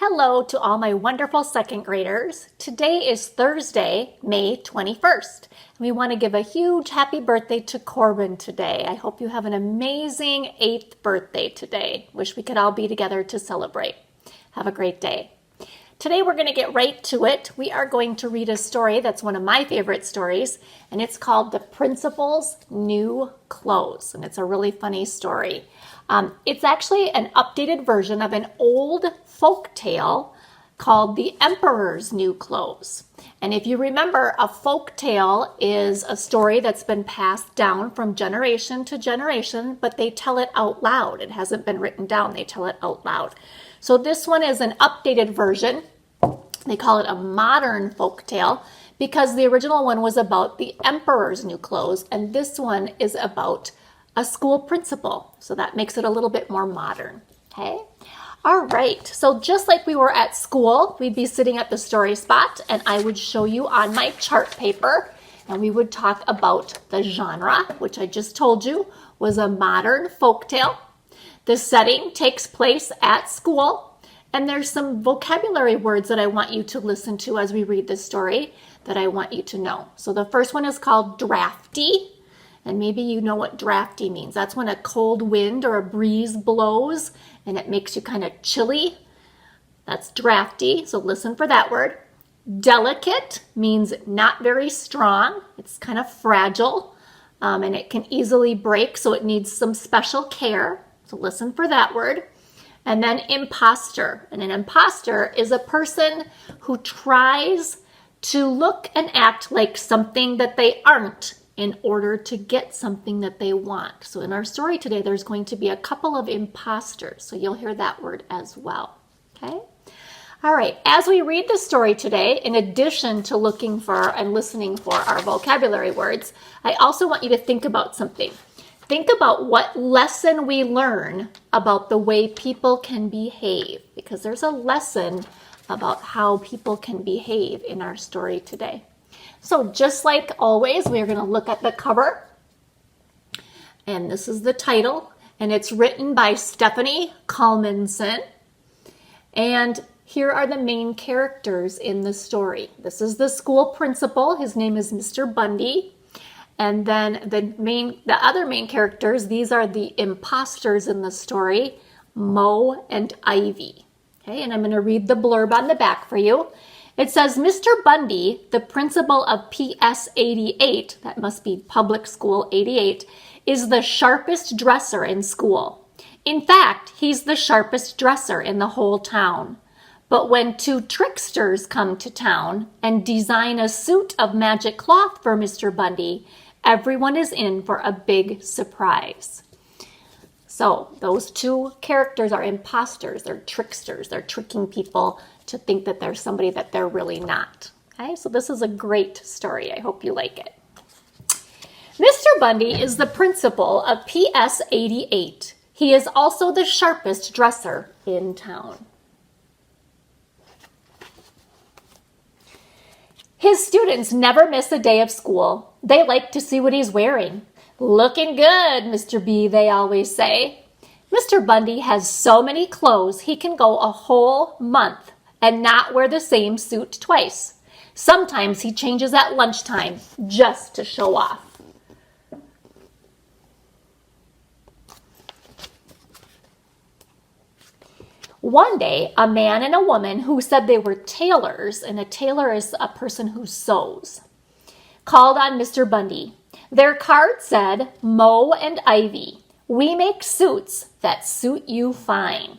Hello to all my wonderful second graders. Today is Thursday, May 21st. We want to give a huge happy birthday to Corbin today. I hope you have an amazing 8th birthday today. Wish we could all be together to celebrate. Have a great day. Today we're going to get right to it. We are going to read a story that's one of my favorite stories, and it's called The Principal's New Clothes, and it's a really funny story. It's actually an updated version of an old folk tale called The Emperor's New Clothes. And if you remember, a folk tale is a story that's been passed down from generation to generation, but they tell it out loud. It hasn't been written down, they tell it out loud. So this one is an updated version. They call it a modern folk tale because the original one was about the emperor's new clothes, and this one is about a school principal. So that makes it a little bit more modern. Okay? All right. So just like we were at school, we'd be sitting at the story spot, and I would show you on my chart paper, and we would talk about the genre, which I just told you was a modern folk tale. The setting takes place at school, and there's some vocabulary words that I want you to listen to as we read this story that I want you to know. So the first one is called drafty, and maybe you know what drafty means. That's when a cold wind or a breeze blows and it makes you kind of chilly. That's drafty, so listen for that word. Delicate means not very strong. It's kind of fragile, and it can easily break, so it needs some special care. So listen for that word. And then imposter. And an imposter is a person who tries to look and act like something that they aren't in order to get something that they want. So in our story today, there's going to be a couple of imposters. So you'll hear that word as well. Okay? All right. As we read the story today, in addition to looking for and listening for our vocabulary words, I also want you to think about something. Think about what lesson we learn about the way people can behave, because there's a lesson about how people can behave in our story today. So just like always, we're going to look at the cover, and this is the title, and it's written by Stephanie Kalmanson, and here are the main characters in the story. This is the school principal. His name is Mr. Bundy. And then the other main characters, these are the imposters in the story, Mo and Ivy. Okay, and I'm going to read the blurb on the back for you. It says, Mr. Bundy, the principal of PS 88, that must be Public School 88, is the sharpest dresser in school. In fact, he's the sharpest dresser in the whole town. But when two tricksters come to town and design a suit of magic cloth for Mr. Bundy, everyone is in for a big surprise. So those two characters are imposters. They're tricksters. They're tricking people to think that they're somebody that they're really not. Okay, so this is a great story. I hope you like it. Mr. Bundy is the principal of PS 88. He is also the sharpest dresser in town. His students never miss a day of school. They like to see what he's wearing. Looking good, Mr. B, they always say. Mr. Bundy has so many clothes he can go a whole month and not wear the same suit twice. Sometimes he changes at lunchtime just to show off. One day, a man and a woman who said they were tailors, and a tailor is a person who sews, called on Mr. Bundy. Their card said, Mo and Ivy, we make suits that suit you fine.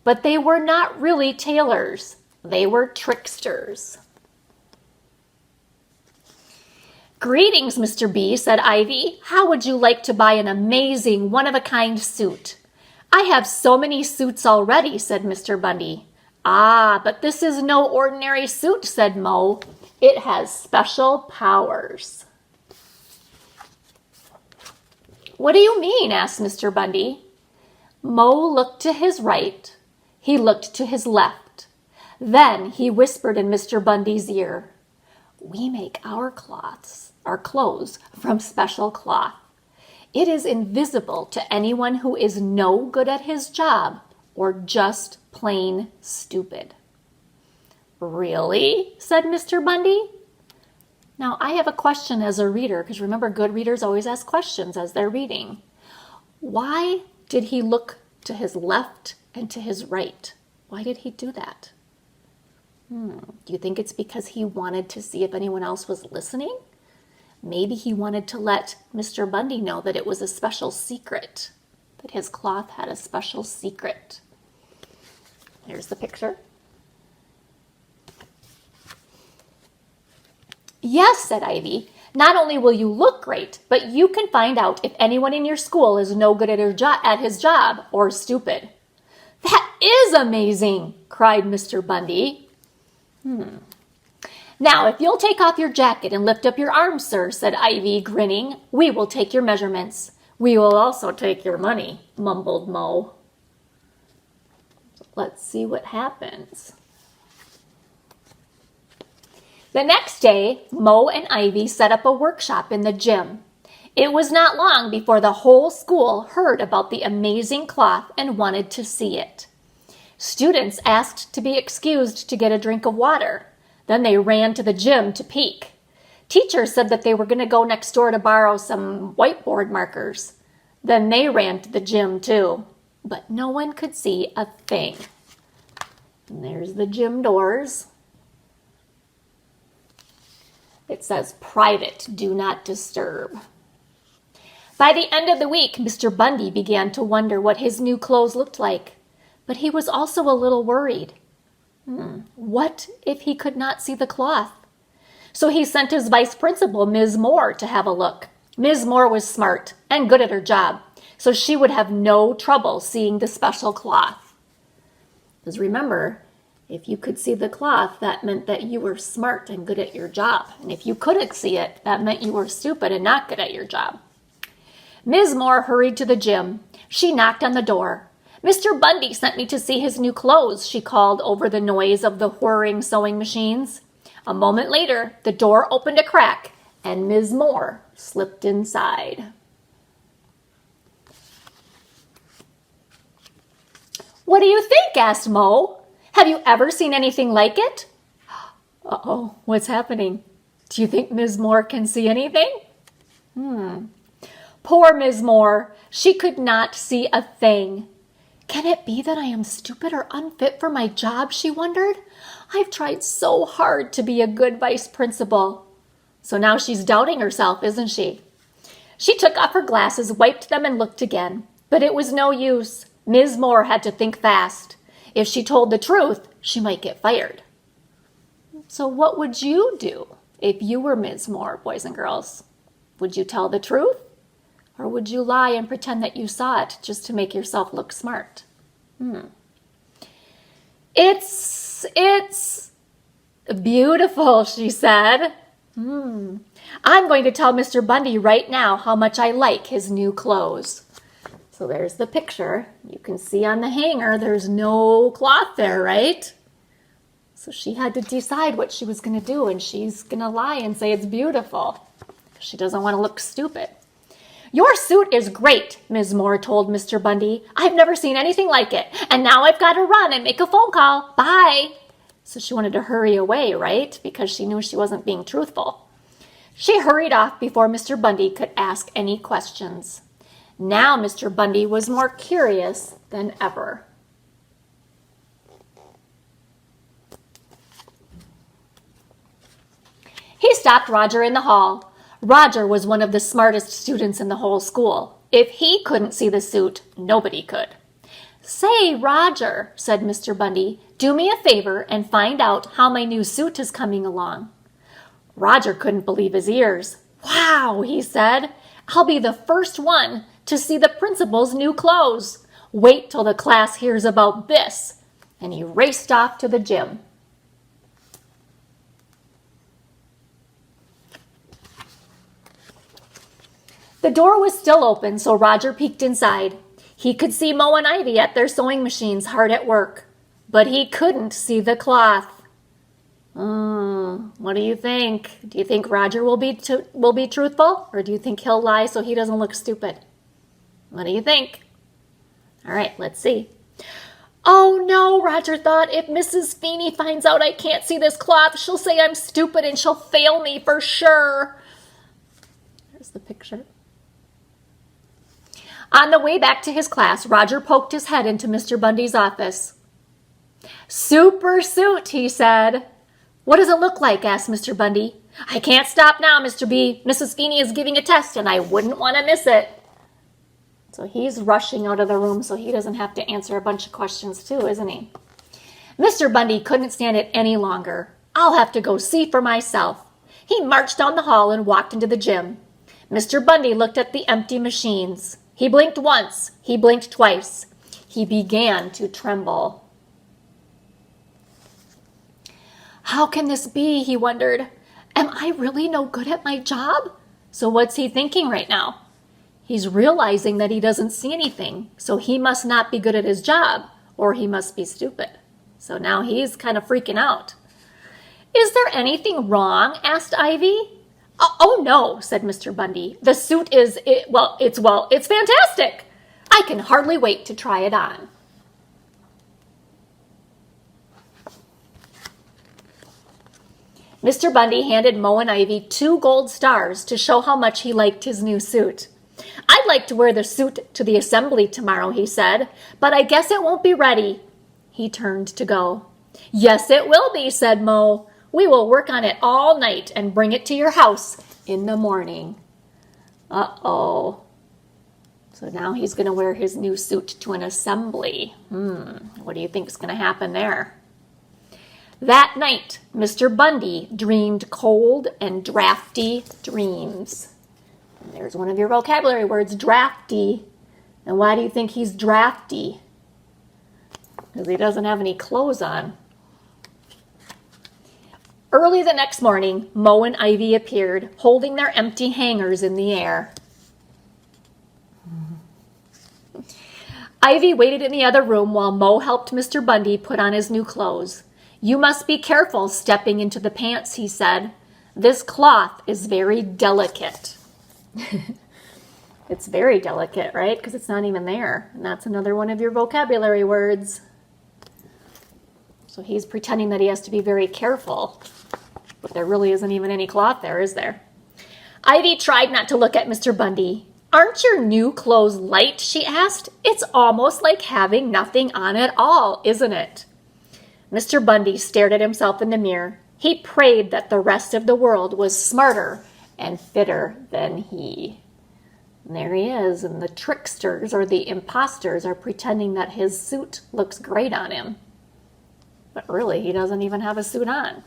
But they were not really tailors. They were tricksters. Greetings, Mr. B, said Ivy. How would you like to buy an amazing, one-of-a-kind suit? I have so many suits already, said Mr. Bundy. Ah, but this is no ordinary suit, said Mo. It has special powers. What do you mean? Asked Mr. Bundy. Mo looked to his right. He looked to his left. Then he whispered in Mr. Bundy's ear, We make our clothes from special cloth. It is invisible to anyone who is no good at his job or just plain stupid? Really? Said Mr. Bundy. Now, I have a question as a reader, because remember, good readers always ask questions as they're reading. Why did he look to his left and to his right? Why did he do that? Do you think it's because he wanted to see if anyone else was listening? Maybe he wanted to let Mr. Bundy know that it was a special secret, that his cloth had a special secret. Here's the picture. Yes, said Ivy. Not only will you look great, but you can find out if anyone in your school is no good at his job or stupid. That is amazing, cried Mr. Bundy. Now, if you'll take off your jacket and lift up your arms, sir, said Ivy, grinning, we will take your measurements. We will also take your money, mumbled Mo. Let's see what happens. The next day, Mo and Ivy set up a workshop in the gym. It was not long before the whole school heard about the amazing cloth and wanted to see it. Students asked to be excused to get a drink of water. Then they ran to the gym to peek. Teachers said that they were going to go next door to borrow some whiteboard markers. Then they ran to the gym too. But no one could see a thing. And there's the gym doors. It says, private, do not disturb. By the end of the week, Mr. Bundy began to wonder what his new clothes looked like. But he was also a little worried. What if he could not see the cloth? So he sent his vice principal, Ms. Moore, to have a look. Ms. Moore was smart and good at her job, so she would have no trouble seeing the special cloth. Because remember, if you could see the cloth, that meant that you were smart and good at your job. And if you couldn't see it, that meant you were stupid and not good at your job. Ms. Moore hurried to the gym. She knocked on the door. Mr. Bundy sent me to see his new clothes, she called over the noise of the whirring sewing machines. A moment later, the door opened a crack, and Ms. Moore slipped inside. What do you think? Asked Mo. Have you ever seen anything like it? Uh-oh, what's happening? Do you think Ms. Moore can see anything? Poor Ms. Moore. She could not see a thing. Can it be that I am stupid or unfit for my job, she wondered. I've tried so hard to be a good vice principal. So now she's doubting herself, isn't she? She took off her glasses, wiped them, and looked again. But it was no use. Ms. Moore had to think fast. If she told the truth, she might get fired. So what would you do if you were Ms. Moore, boys and girls? Would you tell the truth? Or would you lie and pretend that you saw it just to make yourself look smart? It's beautiful, she said. I'm going to tell Mr. Bundy right now how much I like his new clothes. So there's the picture. You can see on the hanger there's no cloth there, right? So she had to decide what she was going to do, and she's going to lie and say it's beautiful. She doesn't want to look stupid. Your suit is great, Ms. Moore told Mr. Bundy. I've never seen anything like it, and now I've got to run and make a phone call. Bye. So she wanted to hurry away, right? Because she knew she wasn't being truthful. She hurried off before Mr. Bundy could ask any questions. Now Mr. Bundy was more curious than ever. He stopped Roger in the hall. Roger was one of the smartest students in the whole school. If he couldn't see the suit, nobody could. Say, Roger, said Mr. Bundy, do me a favor and find out how my new suit is coming along. Roger couldn't believe his ears. Wow, he said. I'll be the first one to see the principal's new clothes. Wait till the class hears about this. And he raced off to the gym. The door was still open, so Roger peeked inside. He could see Mo and Ivy at their sewing machines hard at work, but he couldn't see the cloth. What do you think? Do you think Roger will be truthful, or do you think he'll lie so he doesn't look stupid? What do you think? All right, let's see. Oh no, Roger thought, if Mrs. Feeney finds out I can't see this cloth, she'll say I'm stupid and she'll fail me for sure. There's the picture. On the way back to his class, Roger poked his head into Mr. Bundy's office. Super suit, he said. What does it look like? Asked Mr. Bundy. I can't stop now, Mr. B. Mrs. Feeney is giving a test and I wouldn't want to miss it. So he's rushing out of the room so he doesn't have to answer a bunch of questions too, isn't he? Mr. Bundy couldn't stand it any longer. I'll have to go see for myself. He marched down the hall and walked into the gym. Mr. Bundy looked at the empty machines. He blinked once. He blinked twice. He began to tremble. How can this be? He wondered. Am I really no good at my job? So what's he thinking right now? He's realizing that he doesn't see anything, so he must not be good at his job, or he must be stupid. So now he's kind of freaking out. Is there anything wrong? Asked Ivy. Oh no, said Mr. Bundy. The suit it's fantastic. I can hardly wait to try it on. Mr. Bundy handed Mo and Ivy 2 gold stars to show how much he liked his new suit. I'd like to wear the suit to the assembly tomorrow, he said, but I guess it won't be ready. He turned to go. Yes, it will be, said Mo. We will work on it all night and bring it to your house in the morning. Uh-oh. So now he's going to wear his new suit to an assembly. What do you think is going to happen there? That night, Mr. Bundy dreamed cold and drafty dreams. And there's one of your vocabulary words, drafty. And why do you think he's drafty? Because he doesn't have any clothes on. Early the next morning, Mo and Ivy appeared, holding their empty hangers in the air. Ivy waited in the other room while Mo helped Mr. Bundy put on his new clothes. You must be careful stepping into the pants, he said. This cloth is very delicate. It's very delicate, right? Because it's not even there. And that's another one of your vocabulary words. So he's pretending that he has to be very careful. But there really isn't even any cloth there, is there? Ivy tried not to look at Mr. Bundy. Aren't your new clothes light? She asked. It's almost like having nothing on at all, isn't it? Mr. Bundy stared at himself in the mirror. He prayed that the rest of the world was smarter and fitter than he. And there he is, and the tricksters or the imposters are pretending that his suit looks great on him. But really, he doesn't even have a suit on.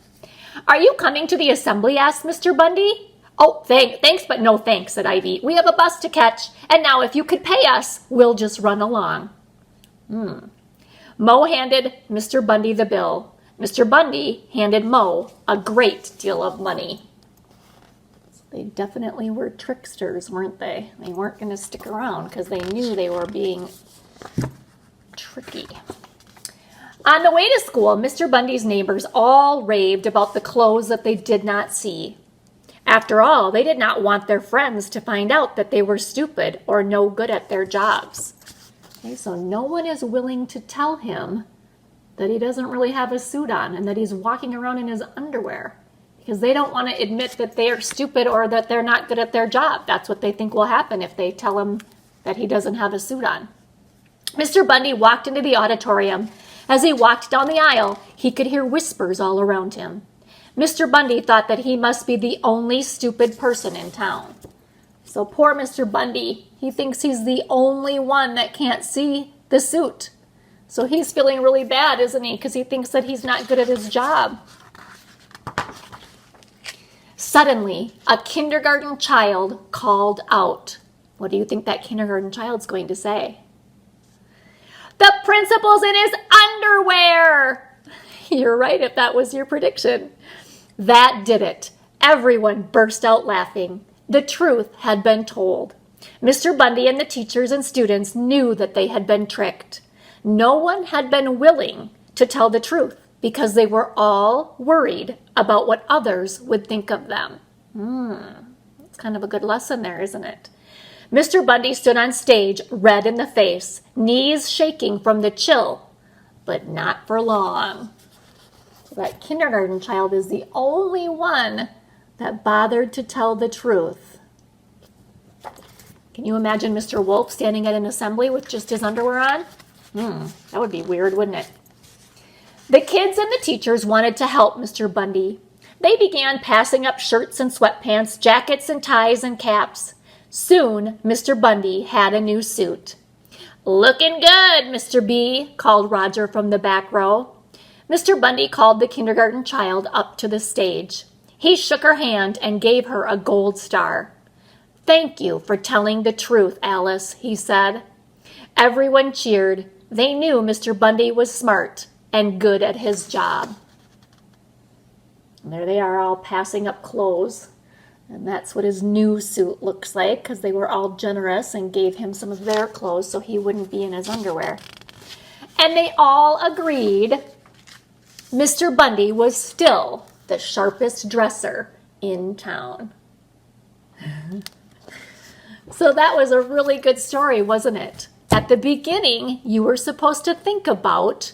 Are you coming to the assembly? Asked Mr. Bundy. Oh, thanks, but no thanks, said Ivy. We have a bus to catch, and now if you could pay us, we'll just run along. Mo handed Mr. Bundy the bill. Mr. Bundy handed Mo a great deal of money. So they definitely were tricksters, weren't they? They weren't going to stick around because they knew they were being tricky. On the way to school, Mr. Bundy's neighbors all raved about the clothes that they did not see. After all, they did not want their friends to find out that they were stupid or no good at their jobs. Okay, so no one is willing to tell him that he doesn't really have a suit on and that he's walking around in his underwear because they don't want to admit that they are stupid or that they're not good at their job. That's what they think will happen if they tell him that he doesn't have a suit on. Mr. Bundy walked into the auditorium. As he walked down the aisle, he could hear whispers all around him. Mr. Bundy thought that he must be the only stupid person in town. So poor Mr. Bundy, he thinks he's the only one that can't see the suit. So he's feeling really bad, isn't he? Because he thinks that he's not good at his job. Suddenly, a kindergarten child called out. What do you think that kindergarten child's going to say? The principal's in his underwear! You're right if that was your prediction. That did it. Everyone burst out laughing. The truth had been told. Mr. Bundy and the teachers and students knew that they had been tricked. No one had been willing to tell the truth because they were all worried about what others would think of them. It's kind of a good lesson there, isn't it? Mr. Bundy stood on stage, red in the face, knees shaking from the chill but not for long. So that kindergarten child is the only one that bothered to tell the truth. Can you imagine Mr. Wolf standing at an assembly with just his underwear on? That would be weird, wouldn't it? The kids and the teachers wanted to help Mr. Bundy. They began passing up shirts and sweatpants, jackets and ties and caps. Soon, Mr. Bundy had a new suit. "Looking good, Mr. B," called Roger from the back row. Mr. Bundy called the kindergarten child up to the stage. He shook her hand and gave her a gold star. "Thank you for telling the truth, Alice," he said. Everyone cheered. They knew Mr. Bundy was smart and good at his job. And there they are, all passing up clothes. And that's what his new suit looks like, because they were all generous and gave him some of their clothes so he wouldn't be in his underwear. And they all agreed Mr. Bundy was still the sharpest dresser in town. So that was a really good story, wasn't it? At the beginning, you were supposed to think about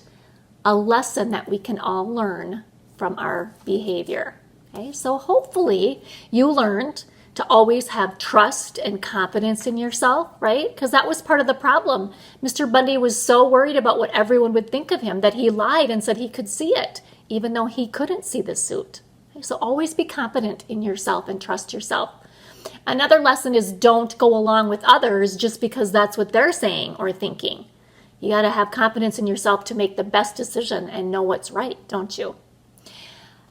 a lesson that we can all learn from our behavior. Okay, so hopefully you learned to always have trust and confidence in yourself, right? Because that was part of the problem. Mr. Bundy was so worried about what everyone would think of him that he lied and said he could see it, even though he couldn't see the suit. Okay, so always be confident in yourself and trust yourself. Another lesson is don't go along with others just because that's what they're saying or thinking. You got to have confidence in yourself to make the best decision and know what's right, don't you?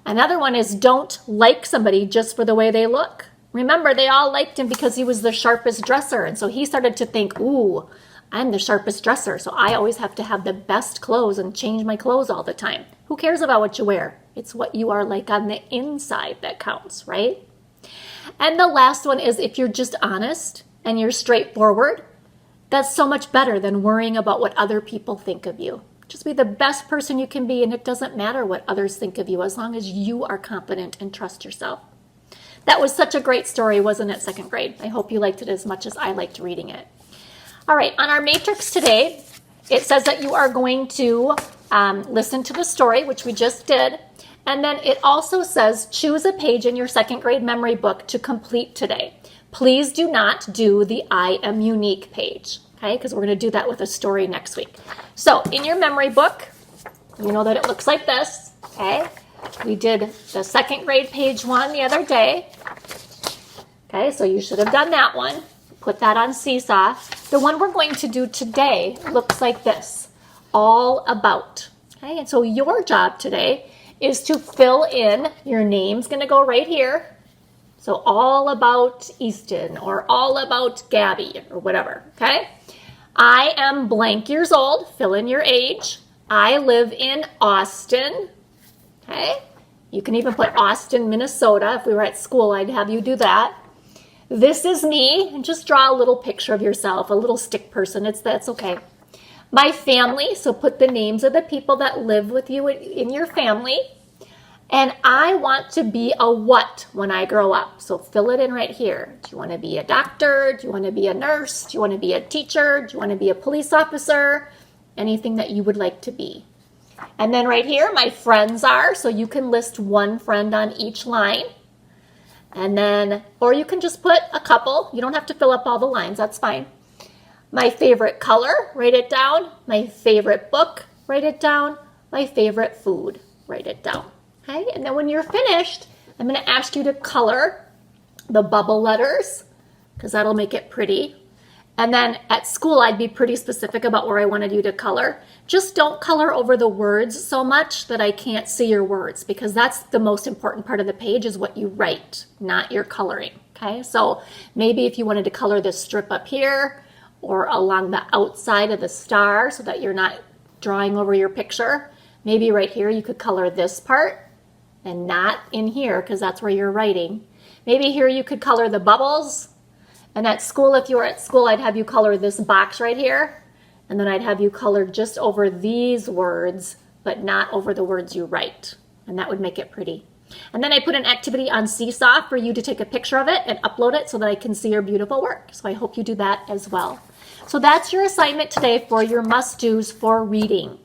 Another one is don't like somebody just for the way they look. Remember, they all liked him because he was the sharpest dresser. And so he started to think, ooh, I'm the sharpest dresser, so I always have to have the best clothes and change my clothes all the time. Who cares about what you wear? It's what you are like on the inside that counts, right? And the last one is if you're just honest and you're straightforward, that's so much better than worrying about what other people think of you. Just be the best person you can be, and it doesn't matter what others think of you as long as you are confident and trust yourself. That was such a great story, wasn't it, second grade? I hope you liked it as much as I liked reading it. All right, on our matrix today, it says that you are going to listen to the story, which we just did. And then it also says choose a page in your second grade memory book to complete today. Please do not do the I am unique page, okay? Because we're going to do that with a story next week. So in your memory book, you know that it looks like this, okay? We did the second grade page 1 the other day. Okay, so you should have done that one. Put that on Seesaw. The one we're going to do today looks like this, all about. Okay, and so your job today is to fill in, your name's going to go right here. So all about Easton or all about Gabby or whatever, okay? I am blank years old, fill in your age. I live in Austin, okay? You can even put Austin, Minnesota. If we were at school, I'd have you do that. This is me, and just draw a little picture of yourself, a little stick person. That's okay. My family, so put the names of the people that live with you in your family. And I want to be a what when I grow up? So fill it in right here. Do you want to be a doctor? Do you want to be a nurse? Do you want to be a teacher? Do you want to be a police officer? Anything that you would like to be. And then right here, my friends are, so you can list one friend on each line. And then, or you can just put a couple. You don't have to fill up all the lines, that's fine. My favorite color, write it down. My favorite book, write it down. My favorite food, write it down. Okay, and then when you're finished, I'm going to ask you to color the bubble letters because that'll make it pretty. And then at school, I'd be pretty specific about where I wanted you to color. Just don't color over the words so much that I can't see your words because that's the most important part of the page is what you write, not your coloring. Okay, so maybe if you wanted to color this strip up here or along the outside of the star so that you're not drawing over your picture, maybe right here you could color this part. And not in here because that's where you're writing. Maybe here you could color the bubbles. And at school, if you were at school, I'd have you color this box right here. And then I'd have you color just over these words, but not over the words you write. And that would make it pretty. And then I put an activity on Seesaw for you to take a picture of it and upload it so that I can see your beautiful work. So I hope you do that as well. So that's your assignment today for your must-dos for reading.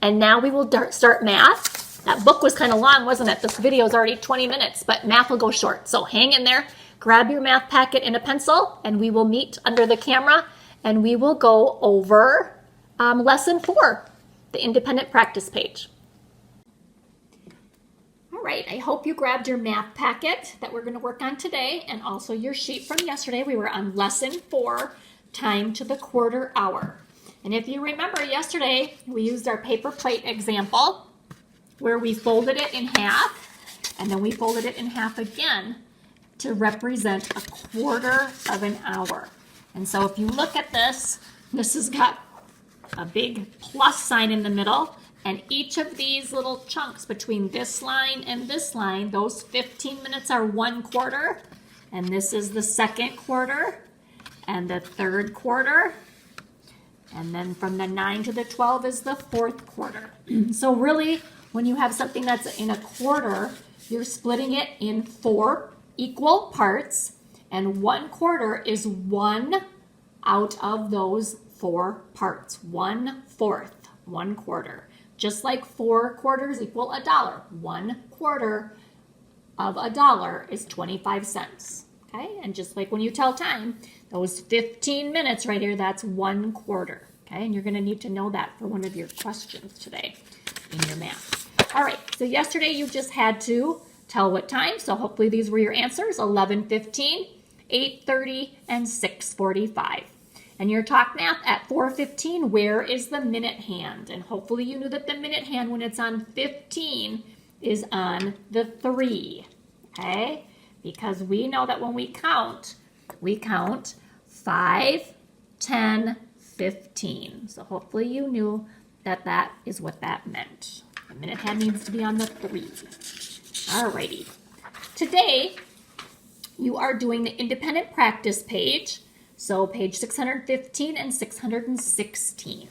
And now we will start math. That book was kind of long, wasn't it? This video is already 20 minutes, but math will go short. So hang in there, grab your math packet and a pencil, and we will meet under the camera, and we will go over lesson 4, the independent practice page. All right, I hope you grabbed your math packet that we're going to work on today, and also your sheet from yesterday. We were on lesson 4, time to the quarter hour. And if you remember yesterday, we used our paper plate example where we folded it in half, and then we folded it in half again to represent a quarter of an hour. And so if you look at this, this has got a big plus sign in the middle, and each of these little chunks between this line and this line, those 15 minutes are 1 quarter, and this is the 2nd quarter, and the 3rd quarter, and then from the 9 to the 12 is the 4th quarter. So really, when you have something that's in a quarter, you're splitting it in 4 equal parts, and 1 quarter is 1 out of those 4 parts. 1/4, 1 quarter. Just like 4 quarters equal $1. 1 quarter of $1 is 25 cents. Okay, and just like when you tell time, those 15 minutes right here, that's 1 quarter. Okay, and you're going to need to know that for one of your questions today in your math. All right, so yesterday you just had to tell what time, so hopefully these were your answers: 11:15, 8:30, and 6:45. And your talk math at 4:15, where is the minute hand? And hopefully you knew that the minute hand, when it's on 15, is on the 3, okay? Because we know that when we count 5, 10, 15. So hopefully you knew that that is what that meant. The minute hand needs to be on the 3. Alrighty. Today, you are doing the independent practice page. So page 615 and 616.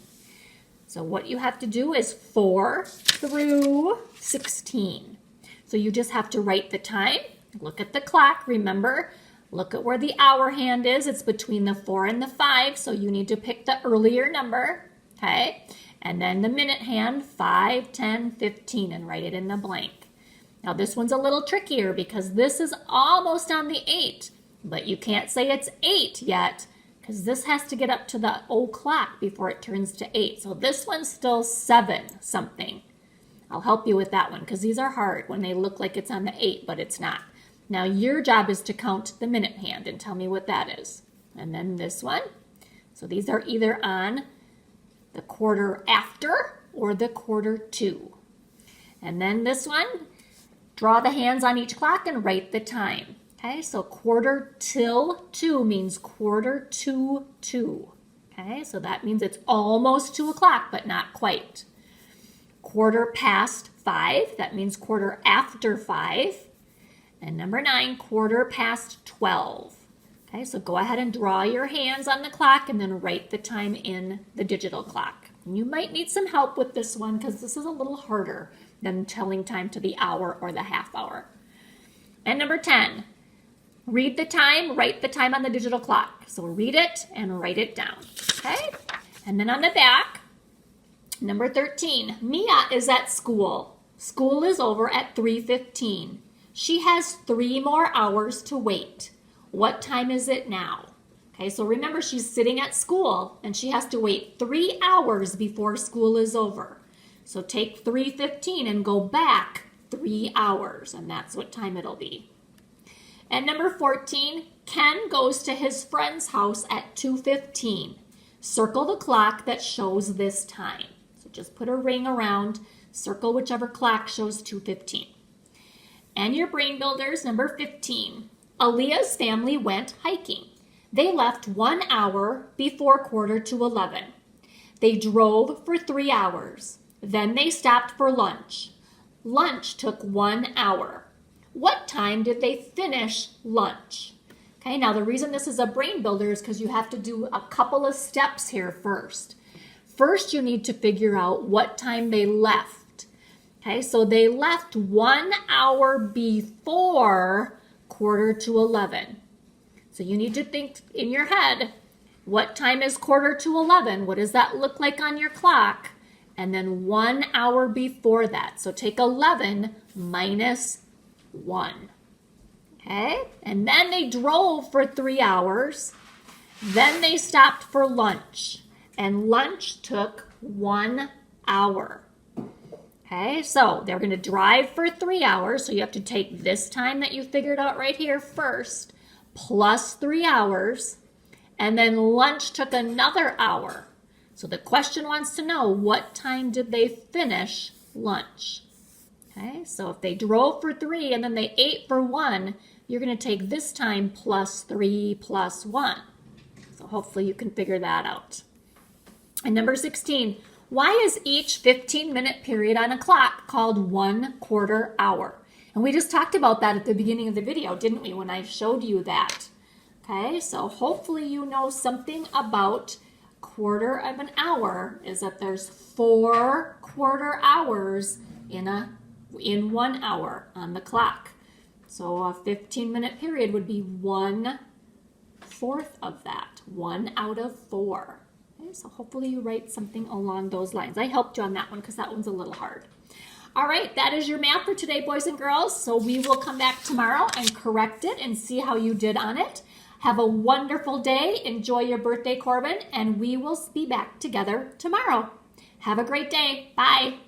So what you have to do is 4 through 16. So you just have to write the time, look at the clock, remember, look at where the hour hand is. It's between the 4 and the 5, so you need to pick the earlier number, okay? And then the minute hand, 5, 10, 15, and write it in the blank. Now this one's a little trickier because this is almost on the 8. But you can't say it's 8 yet because this has to get up to the old clock before it turns to 8. So this one's still 7 something. I'll help you with that one because these are hard when they look like it's on the 8, but it's not. Now your job is to count the minute hand and tell me what that is. And then this one. So these are either on the quarter after or the quarter to. And then this one, draw the hands on each clock and write the time. Okay, so quarter till 2 means quarter to 2. Okay, so that means it's almost 2 o'clock, but not quite. Quarter past 5, that means quarter after 5. And number 9, quarter past 12. Okay, so go ahead and draw your hands on the clock and then write the time in the digital clock. And you might need some help with this one because this is a little harder than telling time to the hour or the half hour. And number 10. Read the time, write the time on the digital clock. So read it and write it down, okay? And then on the back, number 13, Mia is at school. School is over at 3:15. She has 3 more hours to wait. What time is it now? Okay, so remember she's sitting at school and she has to wait 3 hours before school is over. So take 3:15 and go back 3 hours, and that's what time it'll be. And number 14, Ken goes to his friend's house at 2:15. Circle the clock that shows this time. So just put a ring around, circle whichever clock shows 2:15. And your brain builders, number 15, Aaliyah's family went hiking. They left 1 hour before quarter to 11. They drove for 3 hours. Then they stopped for lunch. Lunch took 1 hour. What time did they finish lunch? Okay, now the reason this is a brain builder is because you have to do a couple of steps here first. First, you need to figure out what time they left. Okay, so they left 1 hour before quarter to 11. So you need to think in your head, what time is quarter to 11? What does that look like on your clock? and then 1 hour before that. So take 11 minus 1. Okay, and then they drove for 3 hours. Then they stopped for lunch, and lunch took 1 hour. Okay, so they're going to drive for 3 hours, so you have to take this time that you figured out right here first, plus 3 hours, and then lunch took another hour. So the question wants to know, what time did they finish lunch? Okay, so if they drove for 3 and then they ate for 1, you're going to take this time plus 3 plus 1. So hopefully you can figure that out. And number 16, why is each 15-minute period on a clock called 1/4 hour? And we just talked about that at the beginning of the video, didn't we, when I showed you that? Okay, so hopefully you know something about quarter of an hour is that there's 4 quarter hours in 1 hour on the clock. So a 15-minute period would be 1/4 of that, 1 out of 4. Okay, so hopefully you write something along those lines. I helped you on that one because that one's a little hard. All right, that is your math for today, boys and girls. So we will come back tomorrow and correct it and see how you did on it. Have a wonderful day. Enjoy your birthday, Corbin, and we will be back together tomorrow. Have a great day. Bye.